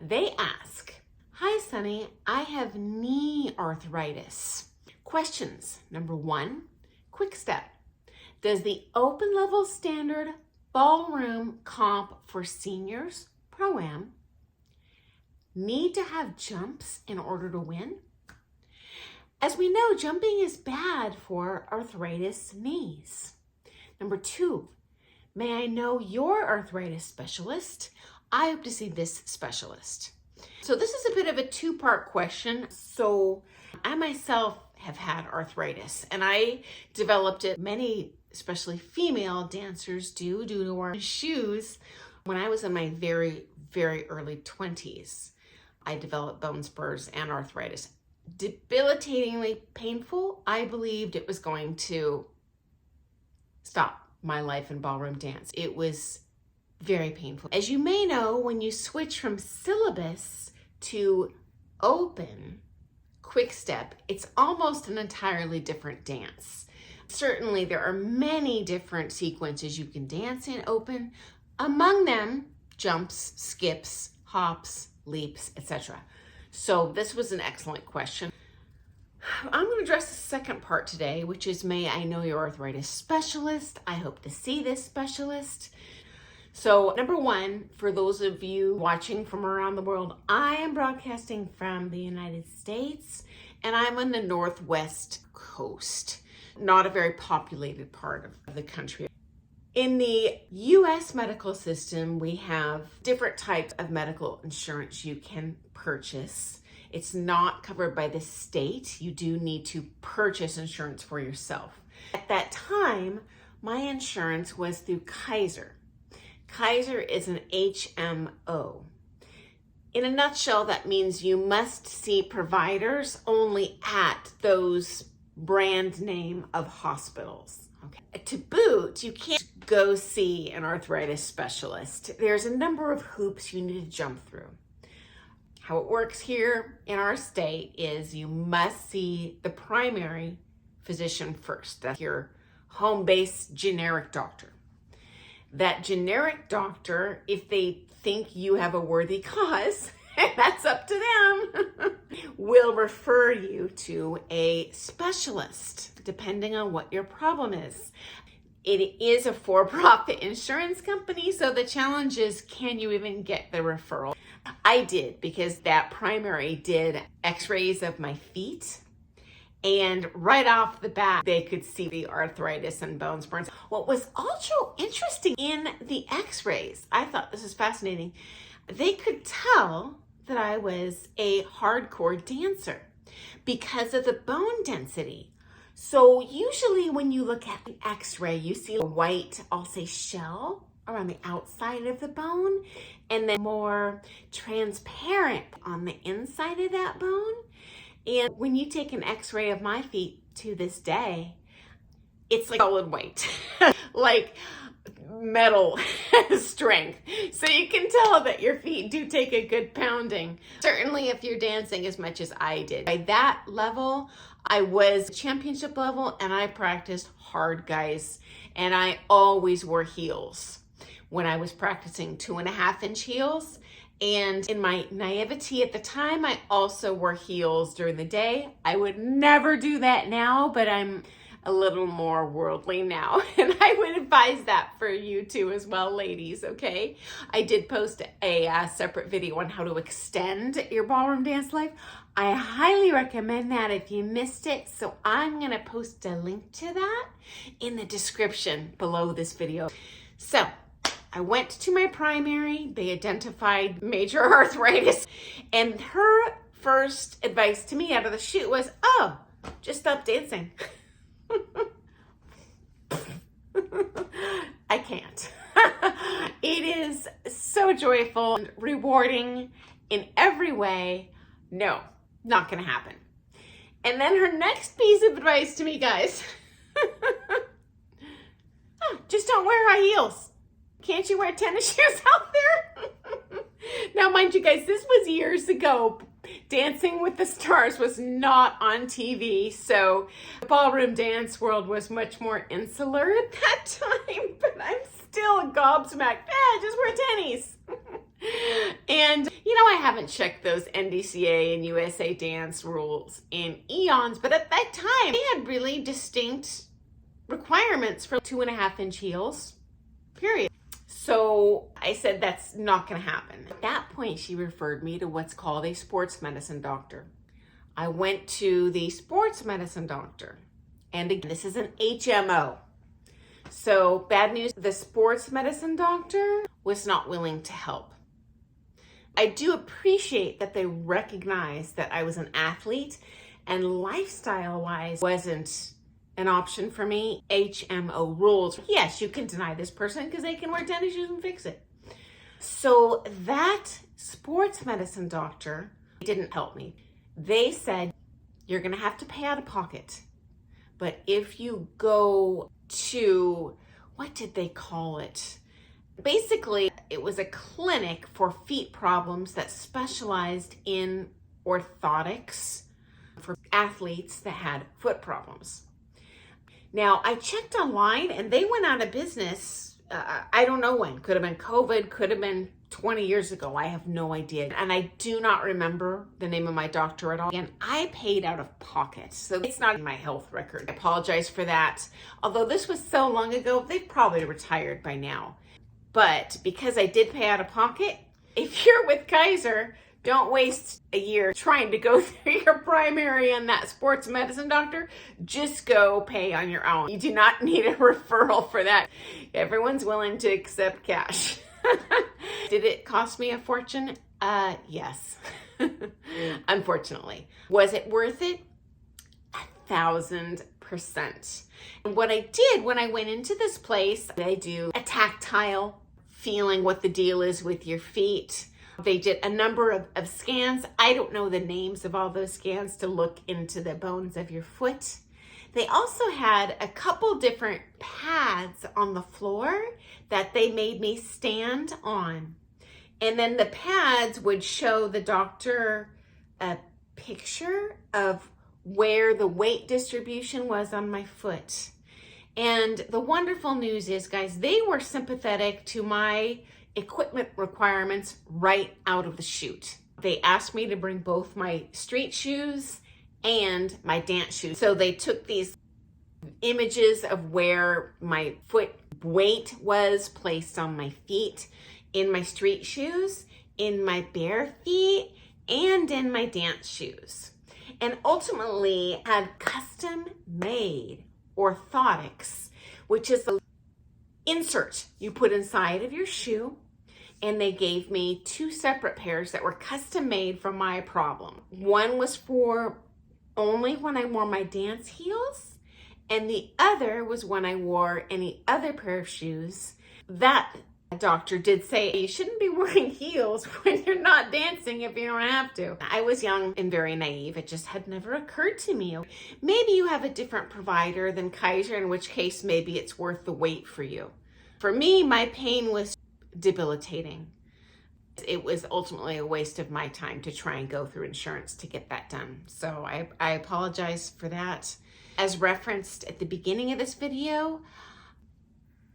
They ask, "Hi, Sunny, I have knee arthritis." Questions. Number 1, quick step. Does the open level standard ballroom comp for seniors, Pro-Am, need to have jumps in order to win? As we know, jumping is bad for arthritis knees. Number 2, may I know your arthritis specialist? I hope to see this specialist. So this is a bit of a 2-part question. So I myself have had arthritis, and I developed it. Many, especially female dancers due to our shoes. When I was in my very, very early 20s, I developed bone spurs and arthritis. Debilitatingly painful. I believed it was going to stop my life in ballroom dance. It was very painful. As you may know, when you switch from syllabus to open quick step, it's almost an entirely different dance. Certainly there are many different sequences you can dance in open, among them jumps, skips, hops, leaps, etc. So this was an excellent question. I'm going to address the second part today, which is, may I know your arthritis specialist? I hope to see this specialist. So number 1, for those of you watching from around the world, I am broadcasting from the United States, and I'm on the Northwest coast, not a very populated part of the country. In the US medical system, we have different types of medical insurance you can purchase. It's not covered by the state. You do need to purchase insurance for yourself. At that time, my insurance was through Kaiser. Kaiser is an HMO. In a nutshell, that means you must see providers only at those brand name of hospitals. Okay. To boot, you can't go see an arthritis specialist. There's a number of hoops you need to jump through. How it works here in our state is you must see the primary physician first. That's your home-based generic doctor. That generic doctor, if they think you have a worthy cause, that's up to them, will refer you to a specialist, depending on what your problem is. It is a for-profit insurance company, so the challenge is, can you even get the referral? I did, because that primary did x-rays of my feet, and right off the bat, they could see the arthritis and bone spurs. What was also interesting in the x-rays, I thought this was fascinating, they could tell that I was a hardcore dancer because of the bone density. So usually when you look at the x-ray, you see a white, I'll say, shell around the outside of the bone, and then more transparent on the inside of that bone. And when you take an x-ray of my feet to this day, it's like solid white, like metal strength. So you can tell that your feet do take a good pounding. Certainly if you're dancing as much as I did. By that level, I was championship level, and I practiced hard, guys. And I always wore heels when I was practicing 2.5-inch heels. And in my naivety at the time, I also wore heels during the day. I would never do that now, but I'm a little more worldly now. And I would advise that for you too as well, ladies, okay? I did post a separate video on how to extend your ballroom dance life. I highly recommend that if you missed it. So I'm gonna post a link to that in the description below this video. So I went to my primary, they identified major arthritis, and her first advice to me out of the chute was, oh, just stop dancing. I can't. It is so joyful and rewarding in every way. No, not gonna happen. And then her next piece of advice to me, guys, just don't wear high heels. Can't you wear tennis shoes out there? Now, mind you guys, this was years ago. Dancing with the Stars was not on TV, so the ballroom dance world was much more insular at that time, but I'm still gobsmacked. Just wear tennies. And, you know, I haven't checked those NDCA and USA Dance rules in eons, but at that time, they had really distinct requirements for 2.5-inch heels, period. So I said, that's not going to happen. At that point, she referred me to what's called a sports medicine doctor. I went to the sports medicine doctor, and again, this is an HMO. So bad news, the sports medicine doctor was not willing to help. I do appreciate that they recognized that I was an athlete and lifestyle-wise wasn't an option for me. HMO rules. Yes, you can deny this person because they can wear tennis shoes and fix it. So that sports medicine doctor didn't help me. They said, you're going to have to pay out of pocket. But if you go to, what did they call it? Basically, it was a clinic for feet problems that specialized in orthotics for athletes that had foot problems. Now, I checked online and they went out of business. I don't know when. Could have been COVID, could have been 20 years ago. I have no idea. And I do not remember the name of my doctor at all. And I paid out of pocket, so it's not in my health record. I apologize for that. Although this was so long ago, they've probably retired by now. But because I did pay out of pocket, if you're with Kaiser, don't waste a year trying to go through your primary and that sports medicine doctor. Just go pay on your own. You do not need a referral for that. Everyone's willing to accept cash. Did it cost me a fortune? Yes. Unfortunately. Was it worth it? 1,000%. And what I did when I went into this place, they do a tactile feeling what the deal is with your feet. They did a number of scans. I don't know the names of all those scans to look into the bones of your foot. They also had a couple different pads on the floor that they made me stand on. And then the pads would show the doctor a picture of where the weight distribution was on my foot. And the wonderful news is, guys, they were sympathetic to my equipment requirements right out of the chute. They asked me to bring both my street shoes and my dance shoes. So they took these images of where my foot weight was placed on my feet, in my street shoes, in my bare feet, and in my dance shoes. And ultimately had custom made orthotics, which is an insert you put inside of your shoe. And they gave me 2 separate pairs that were custom made for my problem. One was for only when I wore my dance heels, and the other was when I wore any other pair of shoes. That doctor did say you shouldn't be wearing heels when you're not dancing if you don't have to. I was young and very naive. It just had never occurred to me. Maybe you have a different provider than Kaiser, in which case maybe it's worth the wait for you. For me, my pain was debilitating. It was ultimately a waste of my time to try and go through insurance to get that done. So I apologize for that. As referenced at the beginning of this video,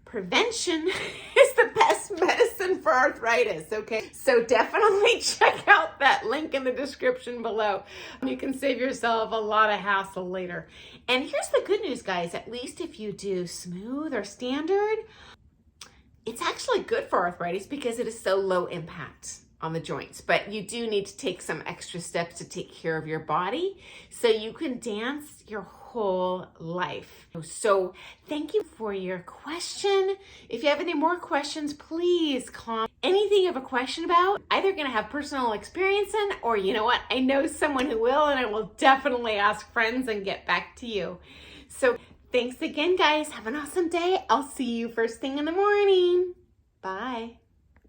prevention is the best medicine for arthritis, okay? So definitely check out that link in the description below. You can save yourself a lot of hassle later. And here's the good news, guys. At least if you do smooth or standard, it's actually good for arthritis because it is so low impact on the joints. But you do need to take some extra steps to take care of your body so you can dance your whole life. So thank you for your question. If you have any more questions, please comment. Anything you have a question about, either going to have personal experience in, or you know what, I know someone who will, and I will definitely ask friends and get back to you. So thanks again, guys. Have an awesome day. I'll see you first thing in the morning. Bye.